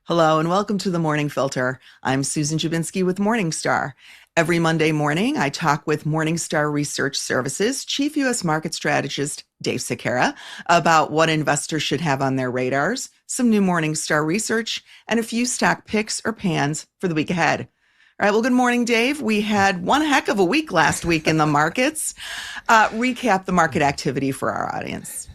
Hello and welcome to the Morning Filter. I'm Susan Jabinski with Morningstar. Every Monday morning, I talk with Morningstar Research Services Chief U.S. Market Strategist Dave Sekera about what investors should have on their radars, some new Morningstar research, and a few stock picks or pans for the week ahead. All right, well, good morning, Dave. We had one heck of a week last week in the markets. Recap the market activity for our audience.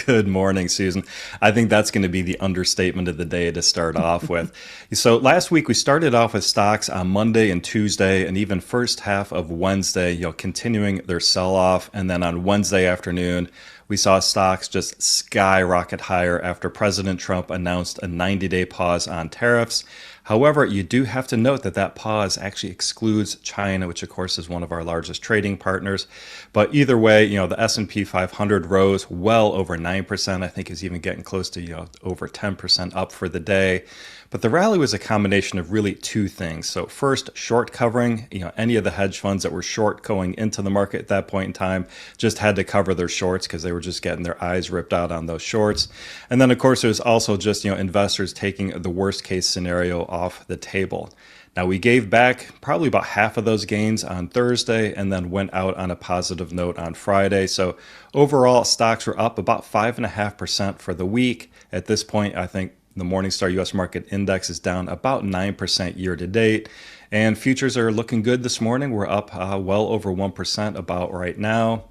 Good morning, Susan. I think that's going to be the understatement of the day to start off with. So last week we started off with stocks on Monday and Tuesday and even first half of Wednesday, continuing their sell-off. And then on Wednesday afternoon, we saw stocks just skyrocket higher after President Trump announced a 90-day pause on tariffs. However, you do have to note that that pause actually excludes China, which of course is one of our largest trading partners. But either way, the S&P 500 rose well over 9%. I think is even getting close to over 10% up for the day. But the rally was a combination of really two things. So first, short covering, any of the hedge funds that were short going into the market at that point in time just had to cover their shorts because they were just getting their eyes ripped out on those shorts. And then of course, there's also just, investors taking the worst case scenario off the table. Now, we gave back probably about half of those gains on Thursday and then went out on a positive note on Friday. So overall, stocks were up about 5.5% for the week. At this point, I think the Morningstar US Market Index is down about 9% year to date. And futures are looking good this morning. We're up well over 1% about right now.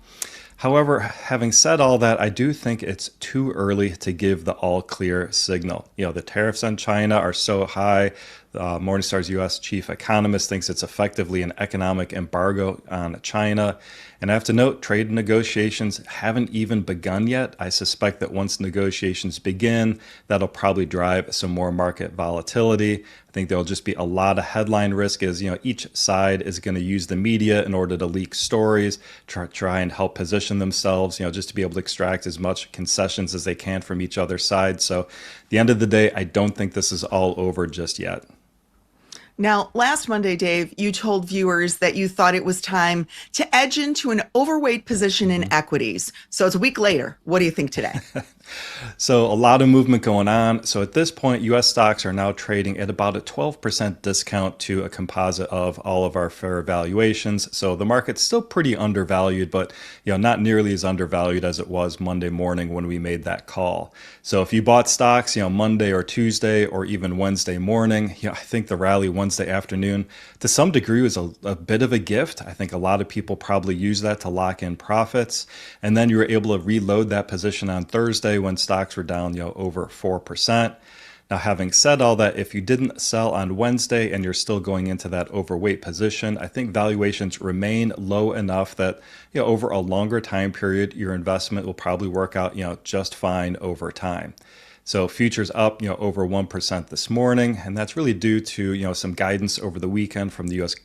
However, having said all that, I do think it's too early to give the all clear signal. The tariffs on China are so high. Morningstar's U.S. chief economist thinks it's effectively an economic embargo on China. And I have to note, trade negotiations haven't even begun yet. I suspect that once negotiations begin, that'll probably drive some more market volatility. I think there'll just be a lot of headline risk as each side is going to use the media in order to leak stories, try and help position themselves, just to be able to extract as much concessions as they can from each other's side. So at the end of the day, I don't think this is all over just yet. Now, last Monday, Dave, you told viewers that you thought it was time to edge into an overweight position in equities. So it's a week later. What do you think today? So a lot of movement going on. So at this point, U.S. stocks are now trading at about a 12% discount to a composite of all of our fair valuations. So the market's still pretty undervalued, but not nearly as undervalued as it was Monday morning when we made that call. So if you bought stocks, Monday or Tuesday or even Wednesday morning, I think the rally Wednesday afternoon to some degree was a bit of a gift. I think a lot of people probably use that to lock in profits. And then you were able to reload that position on Thursday when stocks were down, over 4%. Now, having said all that, if you didn't sell on Wednesday and you're still going into that overweight position, I think valuations remain low enough that, over a longer time period, your investment will probably work out, just fine over time. So futures up, over 1% this morning, and that's really due to, some guidance over the weekend from the U.S.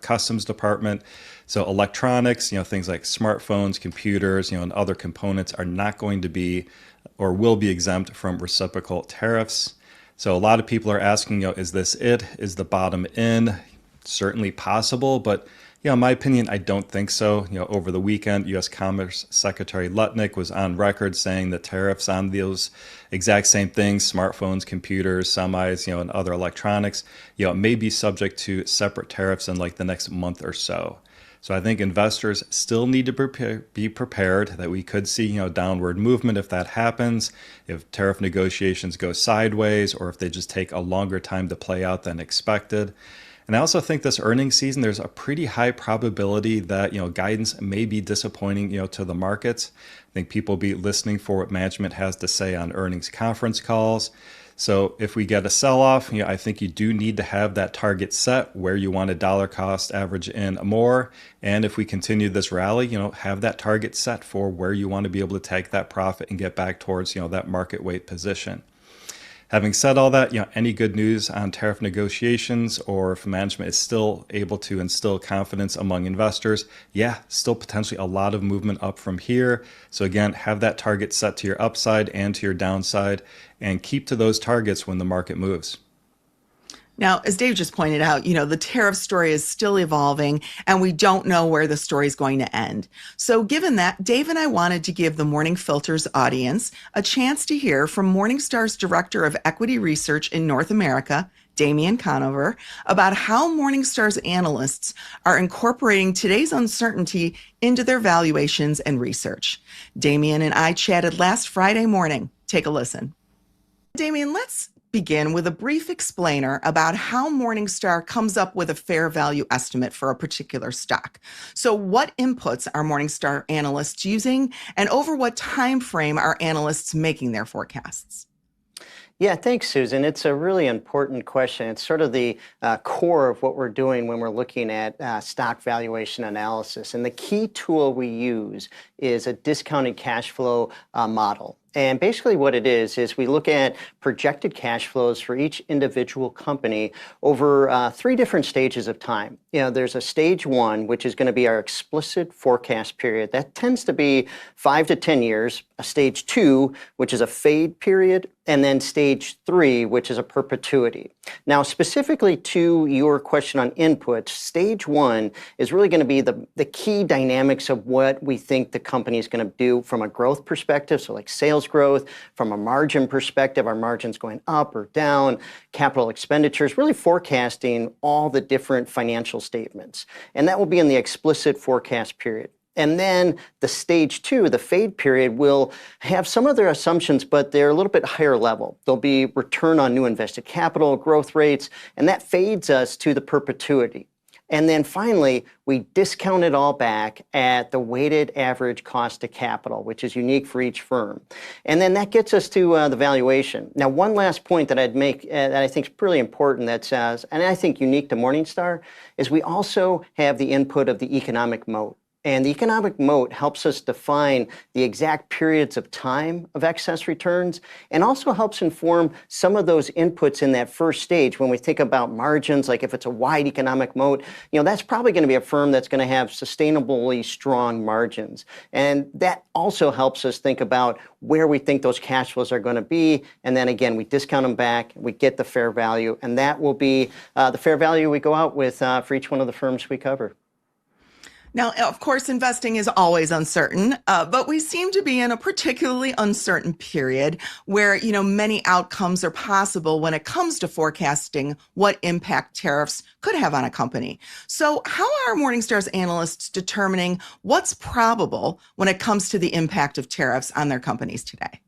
Customs Department. So electronics, things like smartphones, computers, and other components are not going to be or will be exempt from reciprocal tariffs. So a lot of people are asking, is this it? Is the bottom in? Certainly possible, but in my opinion, I don't think so. Over the weekend, U.S. Commerce Secretary Lutnick was on record saying that tariffs on those exact same things, smartphones, computers, semis, and other electronics, may be subject to separate tariffs in like the next month or so. So I think investors still need to be prepared that we could see, downward movement if that happens, if tariff negotiations go sideways, or if they just take a longer time to play out than expected. And I also think this earnings season, there's a pretty high probability that, guidance may be disappointing, to the markets. I think people will be listening for what management has to say on earnings conference calls. So if we get a sell-off, I think you do need to have that target set where you want a dollar cost average in more. And if we continue this rally, have that target set for where you want to be able to take that profit and get back towards, that market weight position. Having said all that, any good news on tariff negotiations or if management is still able to instill confidence among investors, still potentially a lot of movement up from here. So again, have that target set to your upside and to your downside and keep to those targets when the market moves. Now, as Dave just pointed out, the tariff story is still evolving and we don't know where the story is going to end. So, given that, Dave and I wanted to give the Morning Filter's audience a chance to hear from Morningstar's Director of Equity Research in North America, Damian Conover, about how Morningstar's analysts are incorporating today's uncertainty into their valuations and research. Damian and I chatted last Friday morning. Take a listen. Damian, let's begin with a brief explainer about how Morningstar comes up with a fair value estimate for a particular stock. So what inputs are Morningstar analysts using, and over what time frame are analysts making their forecasts? Yeah, thanks, Susan. It's a really important question. It's sort of the core of what we're doing when we're looking at stock valuation analysis. And the key tool we use is a discounted cash flow model. And basically what it is we look at projected cash flows for each individual company over 3 different stages of time. There's a stage 1, which is going to be our explicit forecast period. That tends to be 5 to 10 years. A stage 2, which is a fade period, and then stage 3, which is a perpetuity. Now, specifically to your question on inputs, stage 1 is really going to be the key dynamics of what we think the company is going to do from a growth perspective, so like sales growth, from a margin perspective, our margins going up or down, capital expenditures, really forecasting all the different financial statements. And that will be in the explicit forecast period. And then the stage 2, the fade period, will have some of their assumptions, but they're a little bit higher level. There'll be return on new invested capital, growth rates, and that fades us to the perpetuity. And then finally, we discount it all back at the weighted average cost of capital, which is unique for each firm. And then that gets us to the valuation. Now, one last point that I'd make that I think is pretty important and I think unique to Morningstar, is we also have the input of the economic moat. And the economic moat helps us define the exact periods of time of excess returns and also helps inform some of those inputs in that first stage when we think about margins, like if it's a wide economic moat, that's probably going to be a firm that's going to have sustainably strong margins. And that also helps us think about where we think those cash flows are going to be. And then again, we discount them back, we get the fair value, and that will be the fair value we go out with for each one of the firms we cover. Now, of course, investing is always uncertain, but we seem to be in a particularly uncertain period where, many outcomes are possible when it comes to forecasting what impact tariffs could have on a company. So how are Morningstar's analysts determining what's probable when it comes to the impact of tariffs on their companies today?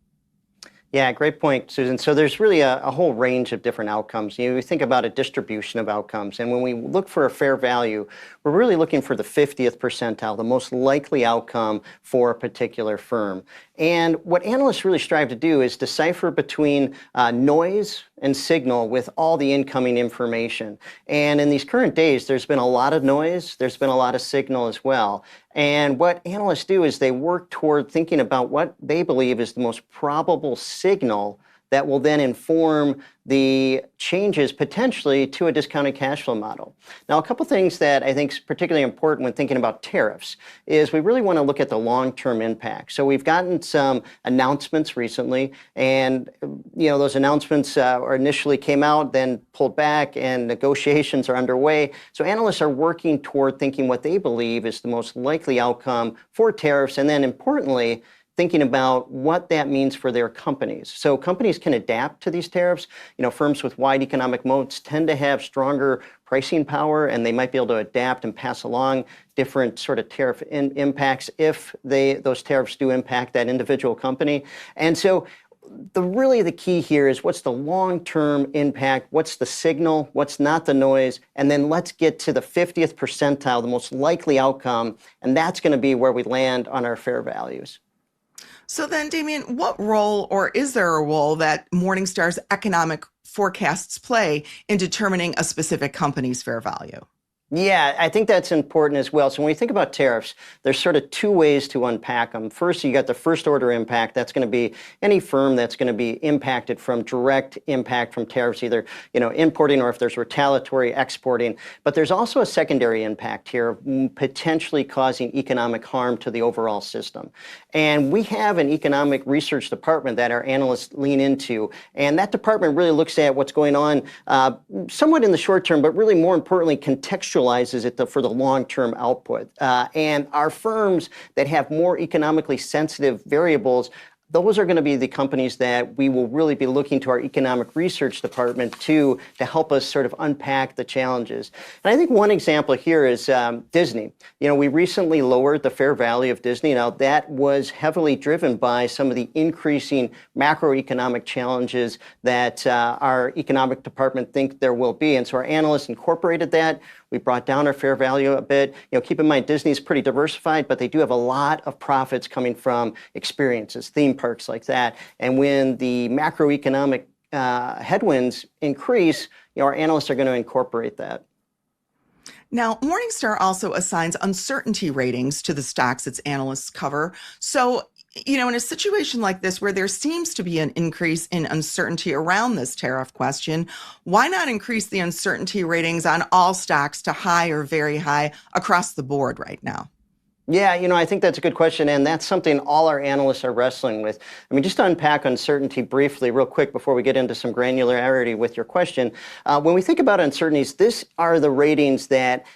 Yeah, great point, Susan. So there's really a whole range of different outcomes. We think about a distribution of outcomes. And when we look for a fair value, we're really looking for the 50th percentile, the most likely outcome for a particular firm. And what analysts really strive to do is decipher between noise and signal with all the incoming information. And in these current days, there's been a lot of noise, there's been a lot of signal as well. And what analysts do is they work toward thinking about what they believe is the most probable signal that will then inform the changes potentially to a discounted cash flow model. Now, a couple things that I think is particularly important when thinking about tariffs is we really want to look at the long-term impact. So we've gotten some announcements recently, and those announcements initially came out, then pulled back, and negotiations are underway. So analysts are working toward thinking what they believe is the most likely outcome for tariffs, and then importantly, thinking about what that means for their companies. So companies can adapt to these tariffs. Firms with wide economic moats tend to have stronger pricing power, and they might be able to adapt and pass along different sort of tariff impacts if those tariffs do impact that individual company. And so the key here is what's the long-term impact, what's the signal, what's not the noise, and then let's get to the 50th percentile, the most likely outcome, and that's going to be where we land on our fair values. So then, Damian, what role, or is there a role that Morningstar's economic forecasts play in determining a specific company's fair value? Yeah, I think that's important as well. So when we think about tariffs, there's sort of two ways to unpack them. First, you got the first order impact. That's going to be any firm that's going to be impacted from direct impact from tariffs, either importing or if there's retaliatory exporting. But there's also a secondary impact here, potentially causing economic harm to the overall system. And we have an economic research department that our analysts lean into, and that department really looks at what's going on somewhat in the short term, but really more importantly, contextualizes it for the long-term output. And our firms that have more economically sensitive variables, those are going to be the companies that we will really be looking to our economic research department to help us sort of unpack the challenges. And I think one example here is Disney. We recently lowered the fair value of Disney. Now, that was heavily driven by some of the increasing macroeconomic challenges that our economic department think there will be. And so our analysts incorporated that. We brought down our fair value a bit. Keep in mind, Disney is pretty diversified, but they do have a lot of profits coming from experiences, theme parks like that. And when the macroeconomic headwinds increase, our analysts are going to incorporate that. Now, Morningstar also assigns uncertainty ratings to the stocks its analysts cover. So, in a situation like this where there seems to be an increase in uncertainty around this tariff question, why not increase the uncertainty ratings on all stocks to high or very high across the board right now? Yeah, I think that's a good question, and that's something all our analysts are wrestling with. I mean, just to unpack uncertainty briefly, real quick, before we get into some granularity with your question, when we think about uncertainties, these are the ratings that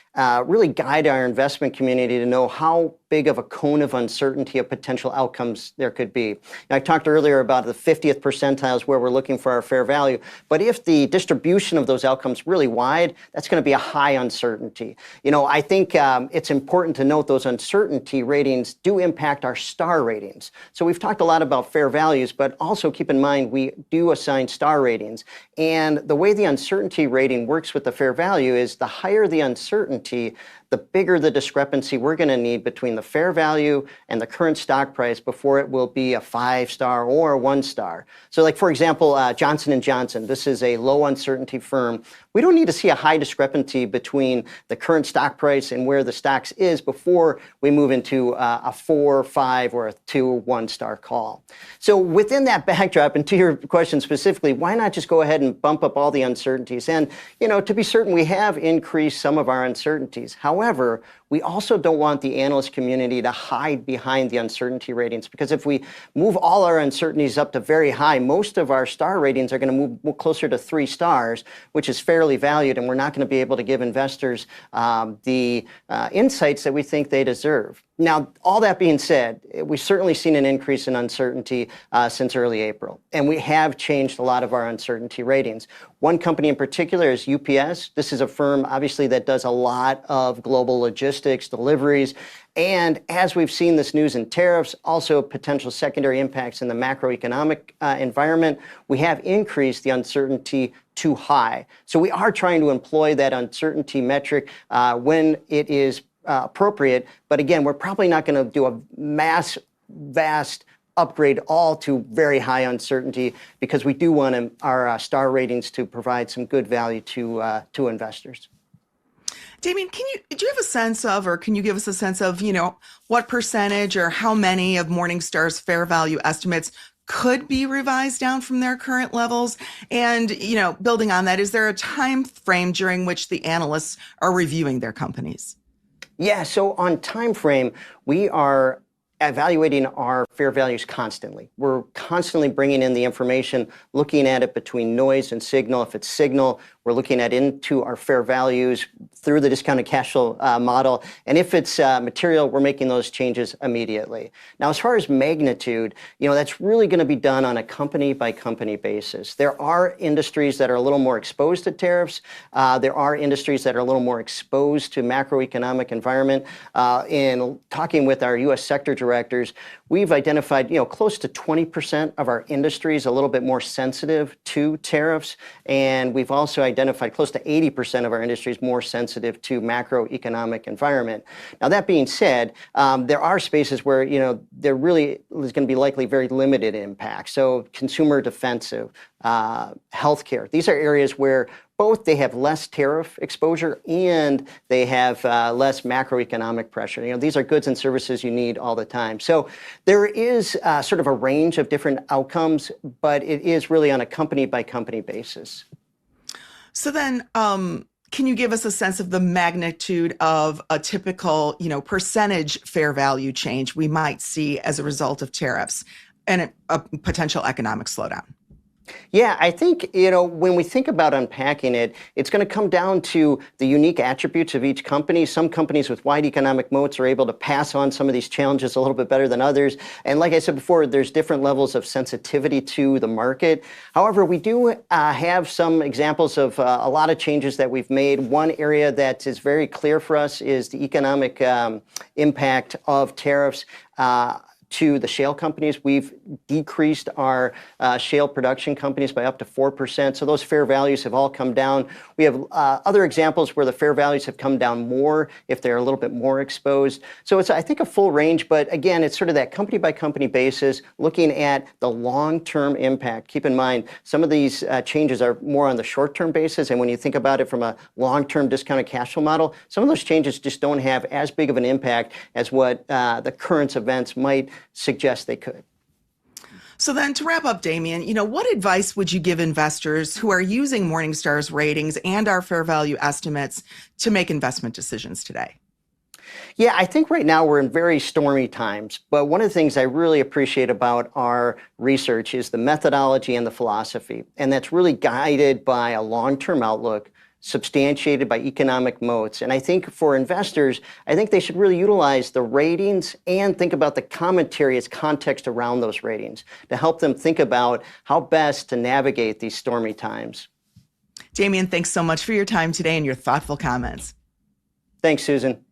really guide our investment community to know how big of a cone of uncertainty of potential outcomes there could be. I talked earlier about the 50th percentiles where we're looking for our fair value, but if the distribution of those outcomes really wide, that's going to be a high uncertainty. I think it's important to note those uncertainty ratings do impact our star ratings. So we've talked a lot about fair values, but also keep in mind we do assign star ratings. And the way the uncertainty rating works with the fair value is the higher the uncertainty, the bigger the discrepancy we're going to need between the fair value and the current stock price before it will be a 5-star or a 1-star. So like, for example, Johnson & Johnson, this is a low uncertainty firm. We don't need to see a high discrepancy between the current stock price and where the stocks is before we move into a 4, 5, or a 2, 1-star call. So within that backdrop, and to your question specifically, why not just go ahead and bump up all the uncertainties? And, to be certain, we have increased some of our uncertainties. However, we also don't want the analyst community to hide behind the uncertainty ratings, because if we move all our uncertainties up to very high, most of our star ratings are going to move closer to 3 stars, which is fairly valued, and we're not going to be able to give investors the insights that we think they deserve. Now, all that being said, we've certainly seen an increase in uncertainty since early April, and we have changed a lot of our uncertainty ratings. One company in particular is UPS. This is a firm, obviously, that does a lot of global logistics, deliveries, and as we've seen this news in tariffs, also potential secondary impacts in the macroeconomic environment, we have increased the uncertainty too high. So we are trying to employ that uncertainty metric when it is appropriate. But again, we're probably not going to do a vast upgrade all to very high uncertainty, because we do want our star ratings to provide some good value to investors. Damien, do you have a sense of, or can you give us a sense of, what percentage or how many of Morningstar's fair value estimates could be revised down from their current levels? And, building on that, is there a time frame during which the analysts are reviewing their companies? Yeah, so on time frame, we are evaluating our fair values constantly. We're constantly bringing in the information, looking at it between noise and signal. If it's signal, we're looking at into our fair values through the discounted cash flow model. And if it's material, we're making those changes immediately. Now, as far as magnitude, that's really going to be done on a company by company basis. There are industries that are a little more exposed to tariffs. There are industries that are a little more exposed to macroeconomic environment. In talking with our U.S. sector directors, we've identified, close to 20% of our industries a little bit more sensitive to tariffs. And we've also identified close to 80% of our industries more sensitive to macroeconomic environment. Now, that being said, there are spaces where, there really is going to be likely very limited impact. So consumer defensive, healthcare, these are areas where both they have less tariff exposure and they have less macroeconomic pressure. These are goods and services you need all the time. So there is sort of a range of different outcomes, but it is really on a company by company basis. So then, can you give us a sense of the magnitude of a typical, percentage fair value change we might see as a result of tariffs and a potential economic slowdown? Yeah, I think, when we think about unpacking it, it's going to come down to the unique attributes of each company. Some companies with wide economic moats are able to pass on some of these challenges a little bit better than others. And like I said before, there's different levels of sensitivity to the market. However, we do have some examples of a lot of changes that we've made. One area that is very clear for us is the economic impact of tariffs to the shale companies. We've decreased our shale production companies by up to 4%. So those fair values have all come down. We have other examples where the fair values have come down more if they're a little bit more exposed. So it's, I think, a full range. But again, it's sort of that company by company basis, looking at the long-term impact. Keep in mind, some of these changes are more on the short-term basis. And when you think about it from a long-term discounted cash flow model, some of those changes just don't have as big of an impact as what the current events might suggest they could. So then to wrap up, Damien, what advice would you give investors who are using Morningstar's ratings and our fair value estimates to make investment decisions today? Yeah, I think right now we're in very stormy times. But one of the things I really appreciate about our research is the methodology and the philosophy. And that's really guided by a long-term outlook, substantiated by economic moats. And I think for investors, I think they should really utilize the ratings and think about the commentary as context around those ratings to help them think about how best to navigate these stormy times. Damien, thanks so much for your time today and your thoughtful comments. Thanks, Susan.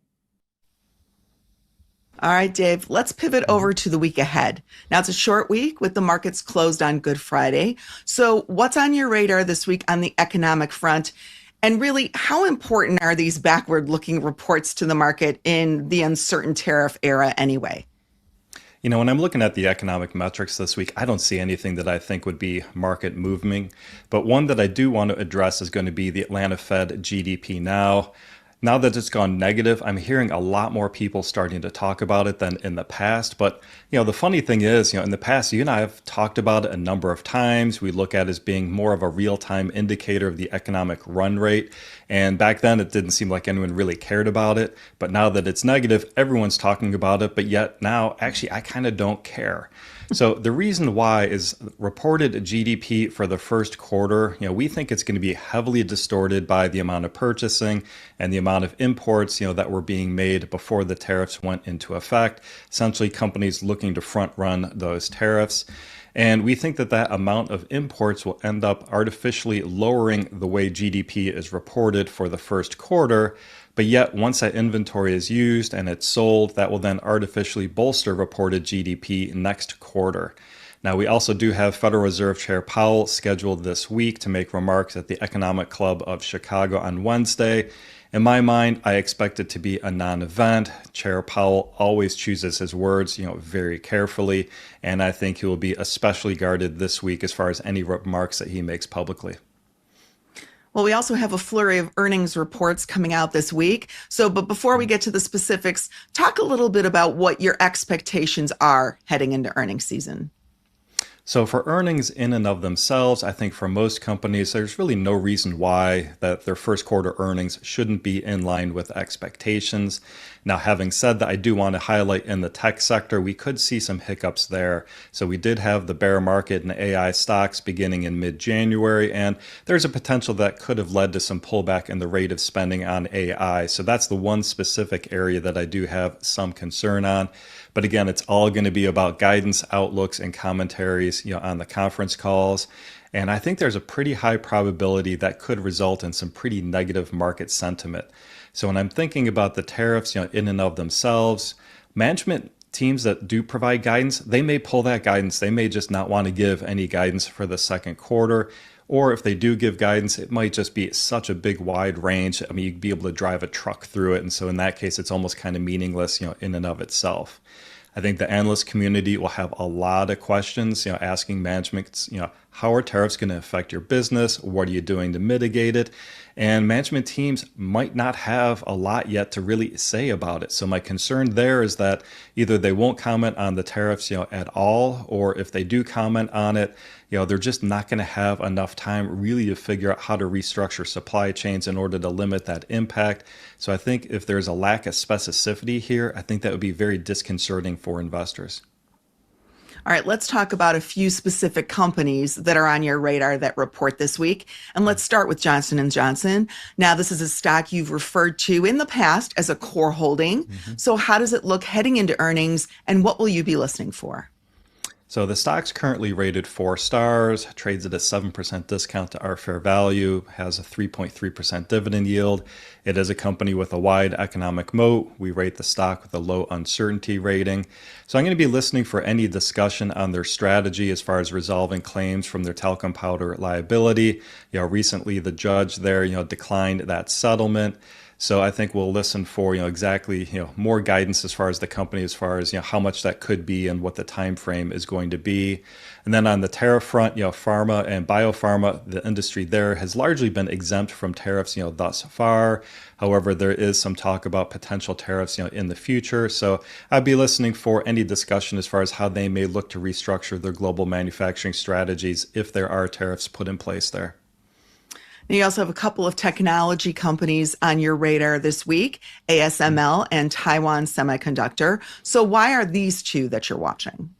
All right, Dave, let's pivot over to the week ahead. Now, it's a short week with the markets closed on Good Friday. So what's on your radar this week on the economic front? And really, how important are these backward-looking reports to the market in the uncertain tariff era anyway? When I'm looking at the economic metrics this week, I don't see anything that I think would be market moving. But one that I do want to address is going to be the Atlanta Fed GDP now. Now that it's gone negative, I'm hearing a lot more people starting to talk about it than in the past. But, the funny thing is, in the past, you and I have talked about it a number of times. We look at it as being more of a real-time indicator of the economic run rate. And back then, it didn't seem like anyone really cared about it. But now that it's negative, everyone's talking about it. But yet now, actually, I kind of don't care. So the reason why is reported GDP for the first quarter, we think it's going to be heavily distorted by the amount of purchasing and the amount of imports, that were being made before the tariffs went into effect. Essentially, companies looking to front run those tariffs. And we think that that amount of imports will end up artificially lowering the way GDP is reported for the first quarter. But yet, once that inventory is used and it's sold, that will then artificially bolster reported GDP next quarter. Now, we also do have Federal Reserve Chair Powell scheduled this week to make remarks at the Economic Club of Chicago on Wednesday. In my mind, I expect it to be a non-event. Chair Powell always chooses his words, very carefully, and I think he will be especially guarded this week as far as any remarks that he makes publicly. Well, we also have a flurry of earnings reports coming out this week. But before we get to the specifics, talk a little bit about what your expectations are heading into earnings season. So for earnings in and of themselves, I think for most companies, there's really no reason why that their first quarter earnings shouldn't be in line with expectations. Now, having said that, I do want to highlight in the tech sector, we could see some hiccups there. So we did have the bear market in AI stocks beginning in mid-January, and there's a potential that could have led to some pullback in the rate of spending on AI. So that's the one specific area that I do have some concern on. But again, it's all going to be about guidance, outlooks, and commentaries, on the conference calls. And I think there's a pretty high probability that could result in some pretty negative market sentiment. So when I'm thinking about the tariffs, in and of themselves, management teams that do provide guidance, they may pull that guidance. They may just not want to give any guidance for the second quarter. Or if they do give guidance, it might just be such a big wide range. I mean, you'd be able to drive a truck through it. And so in that case, it's almost kind of meaningless, in and of itself. I think the analyst community will have a lot of questions, asking management, how are tariffs going to affect your business? What are you doing to mitigate it? And management teams might not have a lot yet to really say about it. So my concern there is that either they won't comment on the tariffs, at all, or if they do comment on it, they're just not going to have enough time really to figure out how to restructure supply chains in order to limit that impact. So I think if there's a lack of specificity here, I think that would be very disconcerting for investors. All right, let's talk about a few specific companies that are on your radar that report this week. And let's start with Johnson & Johnson. Now, this is a stock you've referred to in the past as a core holding. So how does it look heading into earnings, and what will you be listening for? So the stock's currently rated 4 stars, trades at a 7% discount to our fair value, has a 3.3% dividend yield. It is a company with a wide economic moat. We rate the stock with a low uncertainty rating. So I'm going to be listening for any discussion on their strategy as far as resolving claims from their talcum powder liability. Recently the judge there, declined that settlement. So I think we'll listen for exactly more guidance as far as the company, as far as how much that could be and what the time frame is going to be. And then on the tariff front, pharma and biopharma, the industry there has largely been exempt from tariffs thus far. However, there is some talk about potential tariffs in the future. So I'd be listening for any discussion as far as how they may look to restructure their global manufacturing strategies if there are tariffs put in place there. You also have a couple of technology companies on your radar this week, ASML and Taiwan Semiconductor. So why are these two that you're watching?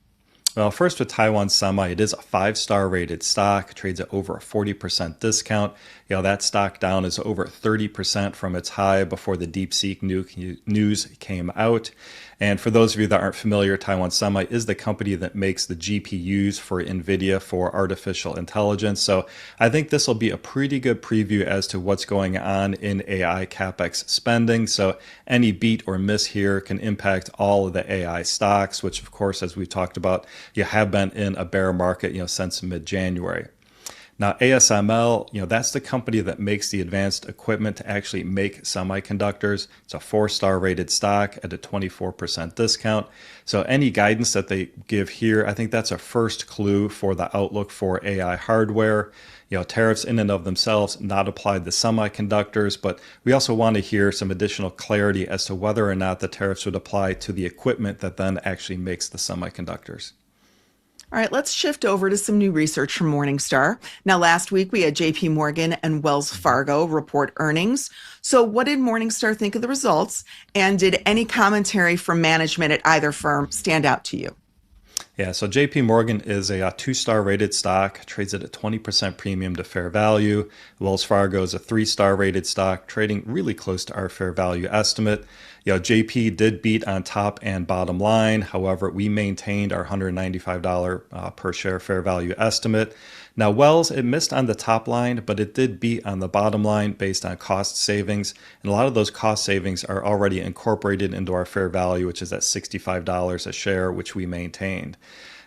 Well, first with Taiwan Semi, it is a 5-star rated stock, trades at over a 40% discount. That stock down is over 30% from its high before the DeepSeek news came out. And for those of you that aren't familiar, Taiwan Semi is the company that makes the GPUs for NVIDIA for artificial intelligence. So I think this will be a pretty good preview as to what's going on in AI CapEx spending. So any beat or miss here can impact all of the AI stocks, which of course, as we've talked about, you have been in a bear market, since mid-January. Now, ASML, that's the company that makes the advanced equipment to actually make semiconductors. It's a 4-star rated stock at a 24% discount. So any guidance that they give here, I think that's a first clue for the outlook for AI hardware. Tariffs in and of themselves not applied to semiconductors, but we also want to hear some additional clarity as to whether or not the tariffs would apply to the equipment that then actually makes the semiconductors. All right, let's shift over to some new research from Morningstar. Now, last week we had JP Morgan and Wells Fargo report earnings. So what did Morningstar think of the results? And did any commentary from management at either firm stand out to you? Yeah, so JP Morgan is a 2-star rated stock, trades at a 20% premium to fair value. Wells Fargo is a 3-star rated stock, trading really close to our fair value estimate. JP did beat on top and bottom line. However, we maintained our $195 per share fair value estimate. Now, Wells, it missed on the top line, but it did beat on the bottom line based on cost savings. And a lot of those cost savings are already incorporated into our fair value, which is at $65 a share, which we maintained.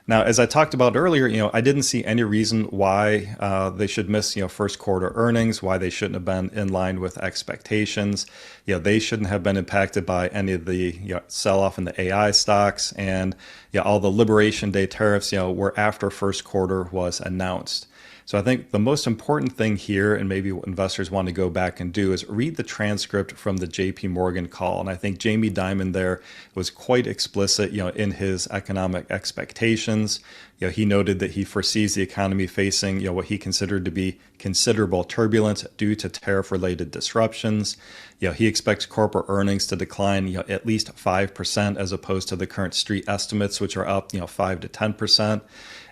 Now, as I talked about earlier, I didn't see any reason why they should miss, first quarter earnings, why they shouldn't have been in line with expectations. They shouldn't have been impacted by any of the sell-off in the AI stocks, and all the Liberation Day tariffs, were after first quarter was announced. So I think the most important thing here, and maybe what investors want to go back and do, is read the transcript from the JP Morgan call. And I think Jamie Dimon there was quite explicit, in his economic expectations. He noted that he foresees the economy facing, what he considered to be considerable turbulence due to tariff-related disruptions. He expects corporate earnings to decline, at least 5% as opposed to the current street estimates, which are up, 5 to 10%.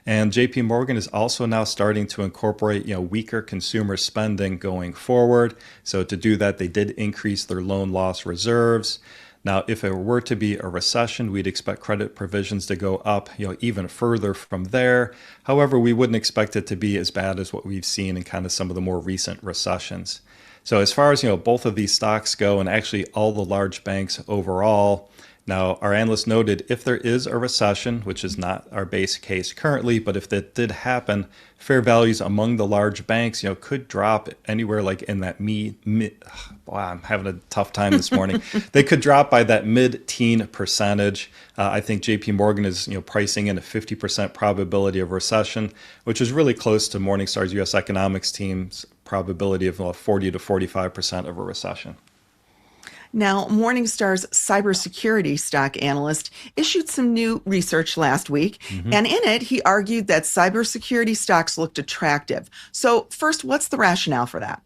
And JP Morgan is also now starting to incorporate, weaker consumer spending going forward. So to do that, they did increase their loan loss reserves. Now, if it were to be a recession, we'd expect credit provisions to go up, even further from there. However, we wouldn't expect it to be as bad as what we've seen in kind of some of the more recent recessions. So as far as, both of these stocks go, and actually all the large banks overall, Now, our analyst noted if there is a recession, which is not our base case currently, but if that did happen, fair values among the large banks, could drop anywhere like in that wow, I'm having a tough time this morning. They could drop by that mid-teen percentage. I think JP Morgan is, pricing in a 50% probability of recession, which is really close to Morningstar's U.S. economics team's probability of 40 to 45% of a recession. Now, Morningstar's cybersecurity stock analyst issued some new research last week, and in it, he argued that cybersecurity stocks looked attractive. So first, what's the rationale for that?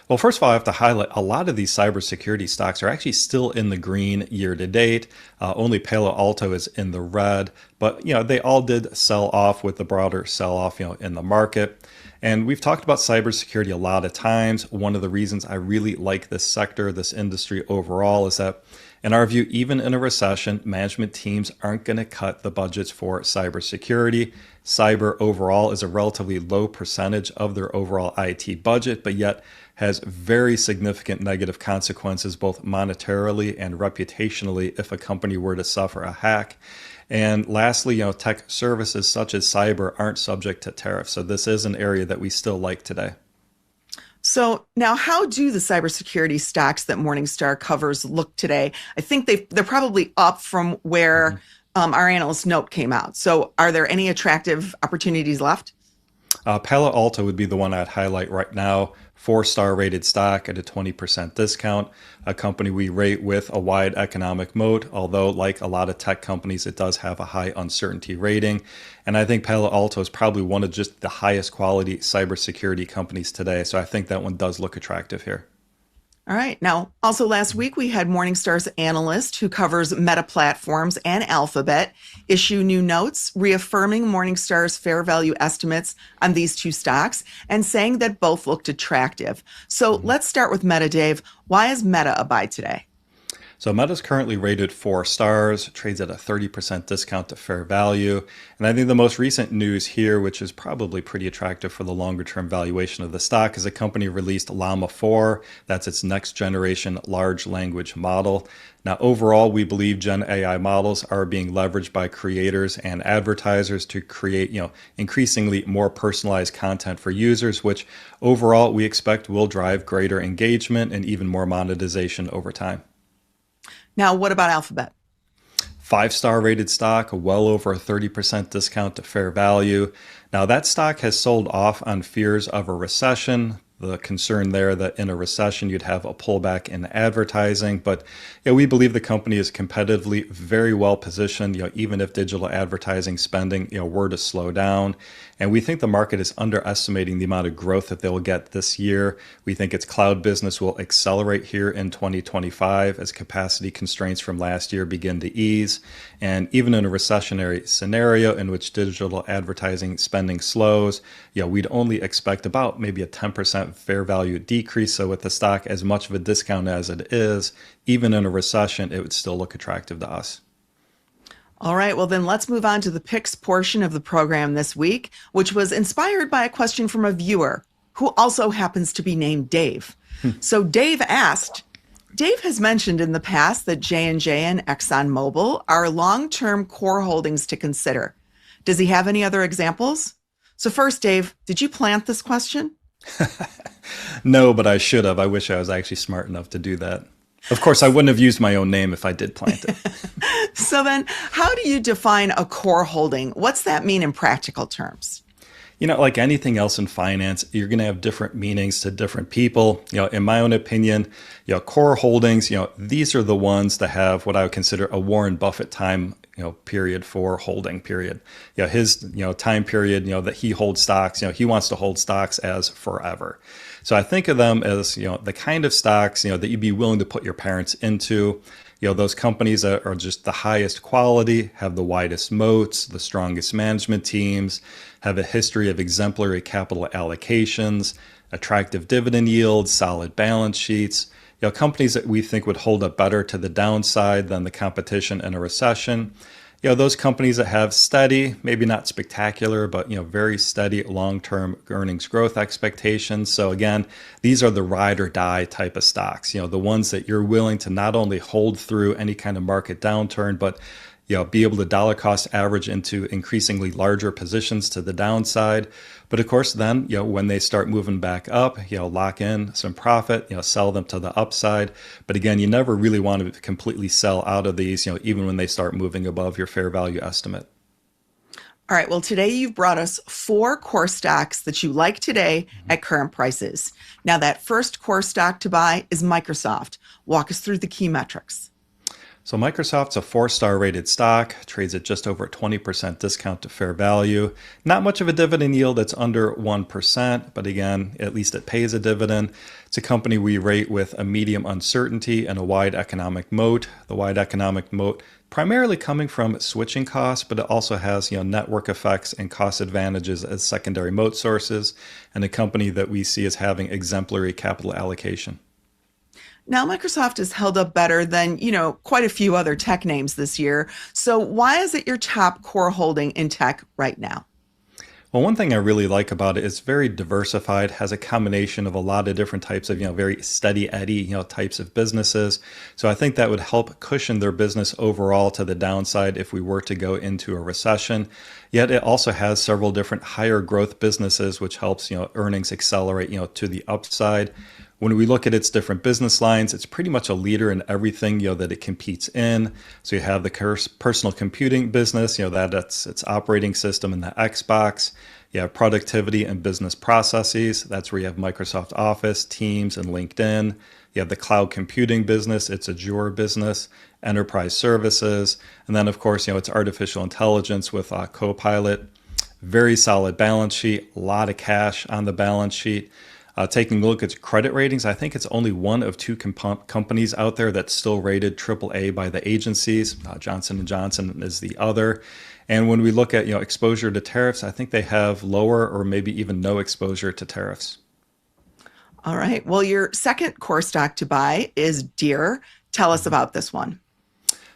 Well, first of all, I have to highlight a lot of these cybersecurity stocks are actually still in the green year to date. Only Palo Alto is in the red, but they all did sell off with the broader sell-off in the market. And we've talked about cybersecurity a lot of times. One of the reasons I really like this sector, this industry overall, is that in our view, even in a recession, management teams aren't going to cut the budgets for cybersecurity. Cyber overall is a relatively low percentage of their overall IT budget, but yet has very significant negative consequences, both monetarily and reputationally, if a company were to suffer a hack. And lastly, tech services such as cyber aren't subject to tariffs. So this is an area that we still like today. So now, how do the cybersecurity stocks that Morningstar covers look today? I think they're probably up from where our analyst note came out. So are there any attractive opportunities left? Palo Alto would be the one I'd highlight right now. 4-star rated stock at a 20% discount, a company we rate with a wide economic moat, although like a lot of tech companies, it does have a high uncertainty rating. And I think Palo Alto is probably one of just the highest quality cybersecurity companies today. So I think that one does look attractive here. All right. Now, also last week, we had Morningstar's analyst who covers Meta Platforms and Alphabet issue new notes reaffirming Morningstar's fair value estimates on these two stocks and saying that both looked attractive. So let's start with Meta, Dave. Why is Meta a buy today? So Meta's currently rated 4 stars, trades at a 30% discount to fair value. And I think the most recent news here, which is probably pretty attractive for the longer term valuation of the stock, is a company released Llama 4. That's its next generation large language model. Now, overall, we believe Gen AI models are being leveraged by creators and advertisers to create, increasingly more personalized content for users, which overall we expect will drive greater engagement and even more monetization over time. Now, what about Alphabet? 5-star rated stock, well over a 30% discount to fair value. Now, that stock has sold off on fears of a recession. The concern there that in a recession you'd have a pullback in advertising, but we believe the company is competitively very well positioned, even if digital advertising spending were to slow down. And we think the market is underestimating the amount of growth that they will get this year. We think its cloud business will accelerate here in 2025 as capacity constraints from last year begin to ease. And even in a recessionary scenario in which digital advertising spending slows, we'd only expect about maybe a 10% fair value decrease. So with the stock as much of a discount as it is, even in a recession, it would still look attractive to us. All right, well then let's move on to the picks portion of the program this week, which was inspired by a question from a viewer who also happens to be named Dave. So Dave asked, Dave has mentioned in the past that J&J and ExxonMobil are long-term core holdings to consider. Does he have any other examples? So first, Dave, did you plant this question? No, but I should have. I wish I was actually smart enough to do that. Of course, I wouldn't have used my own name if I did plant it. So then, how do you define a core holding? What's that mean in practical terms? Like anything else in finance, you're going to have different meanings to different people. In my own opinion, core holdings, these are the ones that have what I would consider a Warren Buffett time period for holding period. His time period, that he holds stocks, he wants to hold stocks as forever. So I think of them as, the kind of stocks, that you'd be willing to put your parents into, those companies that are just the highest quality, have the widest moats, the strongest management teams, have a history of exemplary capital allocations, attractive dividend yields, solid balance sheets, companies that we think would hold up better to the downside than the competition in a recession. those companies that have steady, maybe not spectacular, but very steady long-term earnings growth expectations. So again, these are the ride or die type of stocks, the ones that you're willing to not only hold through any kind of market downturn, but be able to dollar cost average into increasingly larger positions to the downside. But of course, then, when they start moving back up, lock in some profit, sell them to the upside. But again, you never really want to completely sell out of these, even when they start moving above your fair value estimate. All right. Well, today you've brought us 4 core stocks that you like today at current prices. Now, that first core stock to buy is Microsoft. Walk us through the key metrics. So Microsoft's a 4-star rated stock, trades at just over a 20% discount to fair value. Not much of a dividend yield, it's under 1%, but again, at least it pays a dividend. It's a company we rate with a medium uncertainty and a wide economic moat. The wide economic moat primarily coming from switching costs, but it also has network effects and cost advantages as secondary moat sources, and a company that we see as having exemplary capital allocation. Now, Microsoft has held up better than, quite a few other tech names this year. So why is it your top core holding in tech right now? Well, one thing I really like about it is very diversified, has a combination of a lot of different types of, very steady Eddie, types of businesses. So I think that would help cushion their business overall to the downside if we were to go into a recession. Yet it also has several different higher growth businesses, which helps, earnings accelerate, to the upside. When we look at its different business lines, it's pretty much a leader in everything that it competes in. So you have the personal computing business, that's its operating system and the Xbox. You have productivity and business processes. That's where you have Microsoft Office, Teams, and LinkedIn. You have the cloud computing business, its Azure business, enterprise services, and then of course, it's artificial intelligence with Copilot. Very solid balance sheet, a lot of cash on the balance sheet. Taking a look at credit ratings, I think it's only one of 2 companies out there that's still rated AAA by the agencies. Johnson & Johnson is the other. And when we look at exposure to tariffs, I think they have lower or maybe even no exposure to tariffs. All right. Well, your second core stock to buy is Deere. Tell us about this one.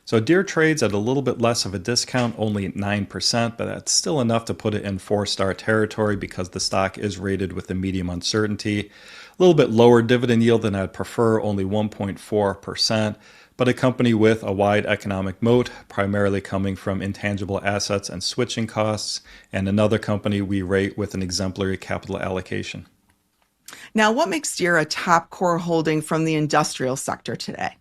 So Deere trades at a little bit less of a discount, only 9%, but that's still enough to put it in 4-star territory because the stock is rated with a medium uncertainty. A little bit lower dividend yield than I'd prefer, only 1.4%, but a company with a wide economic moat, primarily coming from intangible assets and switching costs, and another company we rate with an exemplary capital allocation. Now, what makes Deere a top core holding from the industrial sector today?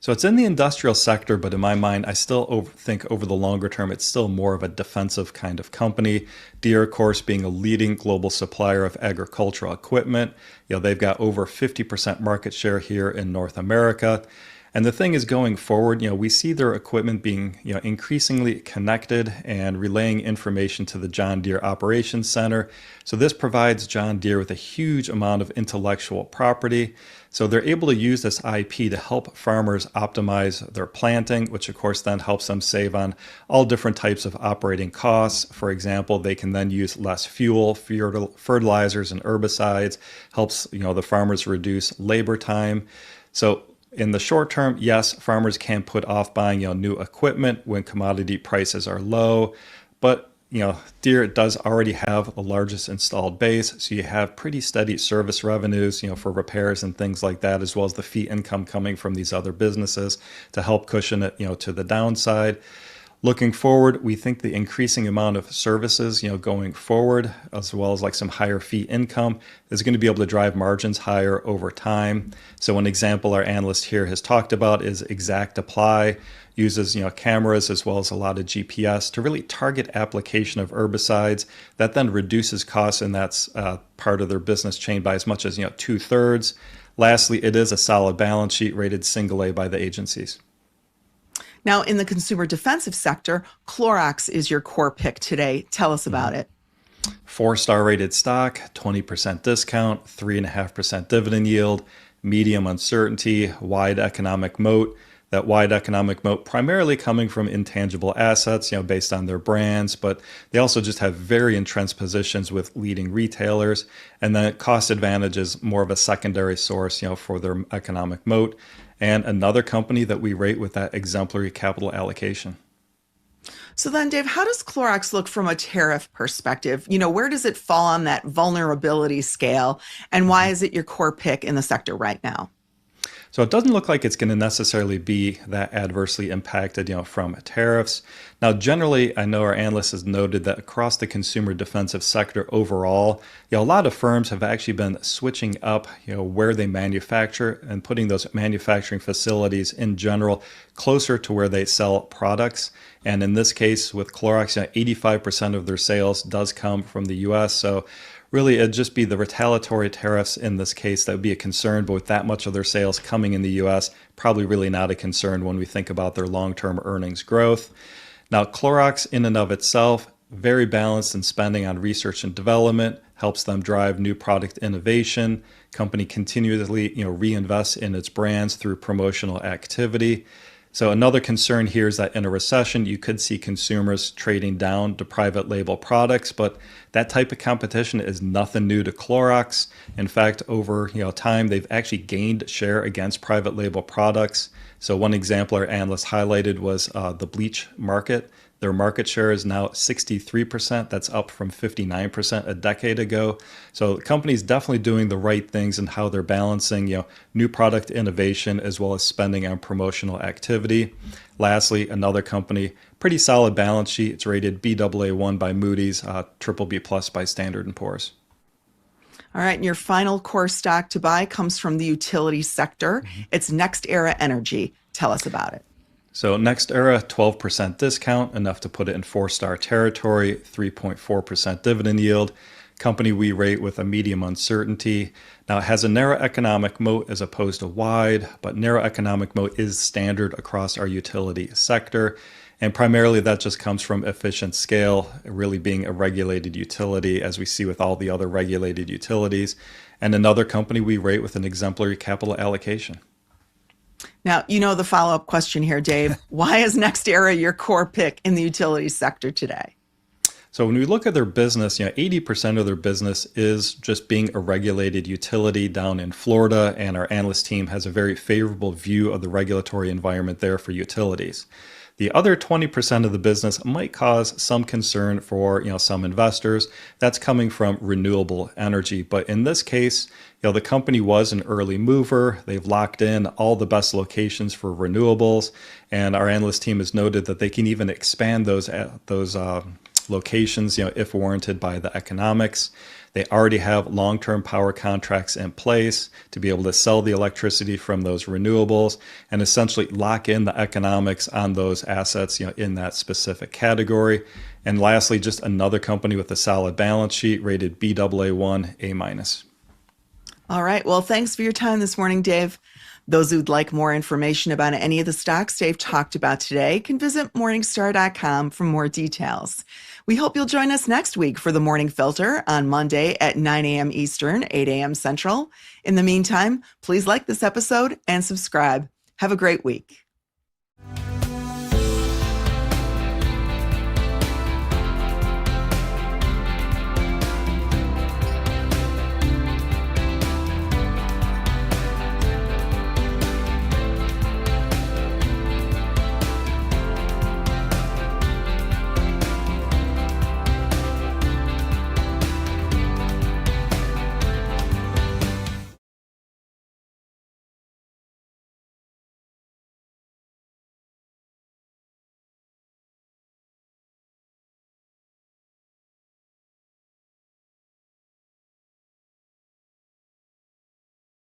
So it's in the industrial sector, but in my mind, I still think over the longer term, it's still more of a defensive kind of company. Deere, of course, being a leading global supplier of agricultural equipment. They've got over 50% market share here in North America. And the thing is, going forward, we see their equipment being, increasingly connected and relaying information to the John Deere Operations Center. So this provides John Deere with a huge amount of intellectual property. So they're able to use this IP to help farmers optimize their planting, which of course then helps them save on all different types of operating costs. For example, they can then use less fuel, fertilizers, and herbicides, helps, the farmers reduce labor time. So in the short term, yes, farmers can put off buying new equipment when commodity prices are low, but Deere does already have the largest installed base, so you have pretty steady service revenues, for repairs and things like that, as well as the fee income coming from these other businesses to help cushion it, to the downside. Looking forward, we think the increasing amount of services, going forward, as well as like some higher fee income, is going to be able to drive margins higher over time. So an example our analyst here has talked about is Exact Apply, uses cameras as well as a lot of GPS to really target application of herbicides. That then reduces costs, and that's part of their business chain by as much as 2/3. Lastly, it is a solid balance sheet rated single A by the agencies. Now, in the consumer defensive sector, Clorox is your core pick today. Tell us about it. 4-star rated stock, 20% discount, 3.5% dividend yield, medium uncertainty, wide economic moat. That wide economic moat primarily coming from intangible assets, based on their brands, but they also just have very entrenched positions with leading retailers. And then cost advantage is more of a secondary source, for their economic moat. And another company that we rate with that exemplary capital allocation. So then, Dave, how does Clorox look from a tariff perspective? Where does it fall on that vulnerability scale, and why is it your core pick in the sector right now? So it doesn't look like it's going to necessarily be that adversely impacted, from tariffs. Now, generally, I know our analyst has noted that across the consumer defensive sector overall, a lot of firms have actually been switching up, where they manufacture and putting those manufacturing facilities in general closer to where they sell products. And in this case, with Clorox, 85% of their sales does come from the U.S. So really, it'd just be the retaliatory tariffs in this case that would be a concern, but with that much of their sales coming in the US, probably really not a concern when we think about their long-term earnings growth. Now, Clorox in and of itself, very balanced in spending on research and development, helps them drive new product innovation. Company continuously, reinvests in its brands through promotional activity. So another concern here is that in a recession, you could see consumers trading down to private label products, but that type of competition is nothing new to Clorox. In fact, over time, they've actually gained share against private label products. So one example our analyst highlighted was the bleach market. Their market share is now 63%. That's up from 59% a decade ago. So the company's definitely doing the right things in how they're balancing, new product innovation as well as spending on promotional activity. Lastly, another company, pretty solid balance sheet. It's rated Baa1 by Moody's, BBB plus by Standard & Poor's. All right, and your final core stock to buy comes from the utility sector. It's NextEra Energy. Tell us about it. So NextEra, 12% discount, enough to put it in 4-star territory, 3.4% dividend yield. Company we rate with a medium uncertainty. Now, it has a narrow economic moat as opposed to wide, but narrow economic moat is standard across our utility sector. And primarily that just comes from efficient scale, really being a regulated utility, as we see with all the other regulated utilities. And another company we rate with an exemplary capital allocation. Now, the follow-up question here, Dave. Why is NextEra your core pick in the utility sector today? So when we look at their business, 80% of their business is just being a regulated utility down in Florida, and our analyst team has a very favorable view of the regulatory environment there for utilities. The other 20% of the business might cause some concern for some investors. That's coming from renewable energy. But in this case, the company was an early mover. They've locked in all the best locations for renewables. And our analyst team has noted that they can even expand those locations, if warranted by the economics. They already have long-term power contracts in place to be able to sell the electricity from those renewables and essentially lock in the economics on those assets, in that specific category. And lastly, just another company with a solid balance sheet rated Baa1, A-. All right. Well, thanks for your time this morning, Dave. Those who'd like more information about any of the stocks Dave talked about today can visit Morningstar.com for more details. We hope you'll join us next week for the Morning Filter on Monday at 9 a.m. Eastern, 8 a.m. Central. In the meantime, please like this episode and subscribe. Have a great week.